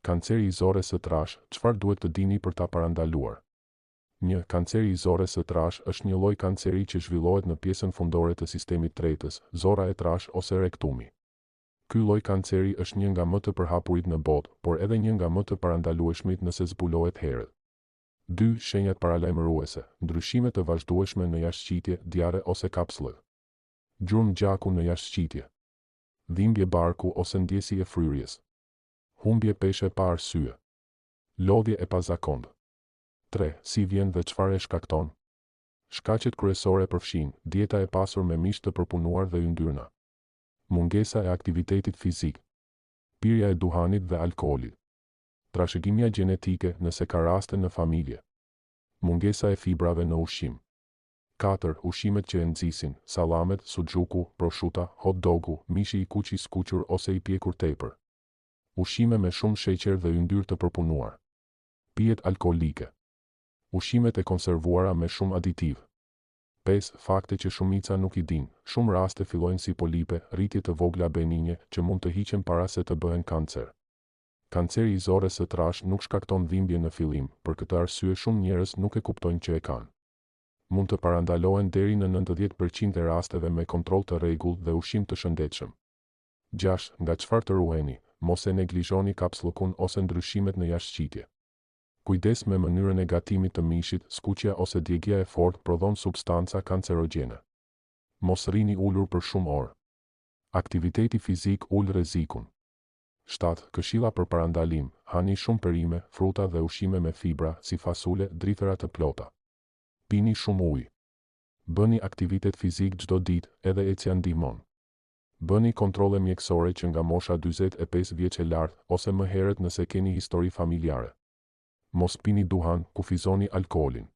Kanceri i zorës së trash, çfarë duhet të dini për ta parandaluar? 1. Kanceri i zorës së trash është një lloj kanceri që zhvillohet në pjesën fundore të sistemit tretës, zora e trash ose rektumi. Ky lloj kanceri është një nga më të përhapurit në botë, por edhe një nga më të parandalueshmit nëse zbulohet herët. 2. Shenjat paralajmëruese, ndryshime të vazhdueshme në jashtëqitje, diare ose kapsullë. Gjurmë gjaku në jashtëqitje. Dhimbje barku ose ndjesi e fryrjes. Humbje peshe pa arsye. Lodhje e pazakontë. 3. Si vjen dhe çfarë e shkakton? Shkaqet kryesore përfshin dieta e pasur me mish të përpunuar dhe yndyrna. Mungesa e aktivitetit fizik. Pirja e duhanit dhe alkoolit. Trashëgimia gjenetike nëse ka raste në familje. Mungesa e fibrave në ushqim. 4. Ushqimet që e nxisin, sallamet, suxhuku, proshuta, hot dogu, mishi i kuq i skuqur ose i pjekur tepër. Ushqime me shumë sheqer dhe yndyrë të përpunuar. Pijet alkoolike. Ushqimet e konservuara me shumë aditiv. 5. Fakte që shumica nuk i din, shumë raste fillojnë si polipe, rritje të vogla benigne që mund të hiqen para se të bëhen kancer. Kanceri i zorës së trash nuk shkakton dhimbje në fillim, për këtë arsye shumë njerëz nuk e kuptojnë që e kanë. Mund të parandalohen deri në 90% e rasteve me kontroll të rregullt dhe ushqim të shëndetshëm. 6. Nga çfarë të ruheni? Mos e neglizhoni kapsullën ose ndryshimet në jashtëqitje. Kujdes me mënyrën e gatimit të mishit, skuqja ose djegja e fortë prodhon substanca kancerogjene. Mos rrini ulur për shumë orë. Aktiviteti fizik ul rrezikun. 7. Këshilla për parandalim, hani shumë perime, fruta dhe ushqime me fibra, si fasule, drithëra të plota. Pini shumë ujë. Bëni aktivitet fizik çdo ditë, edhe ecja ndihmon. Bëni kontrolle mjekësore që nga mosha 45 vjeç e lartë, ose më herët nëse keni histori familjare. Mos pini duhan, kufizoni alkoolin.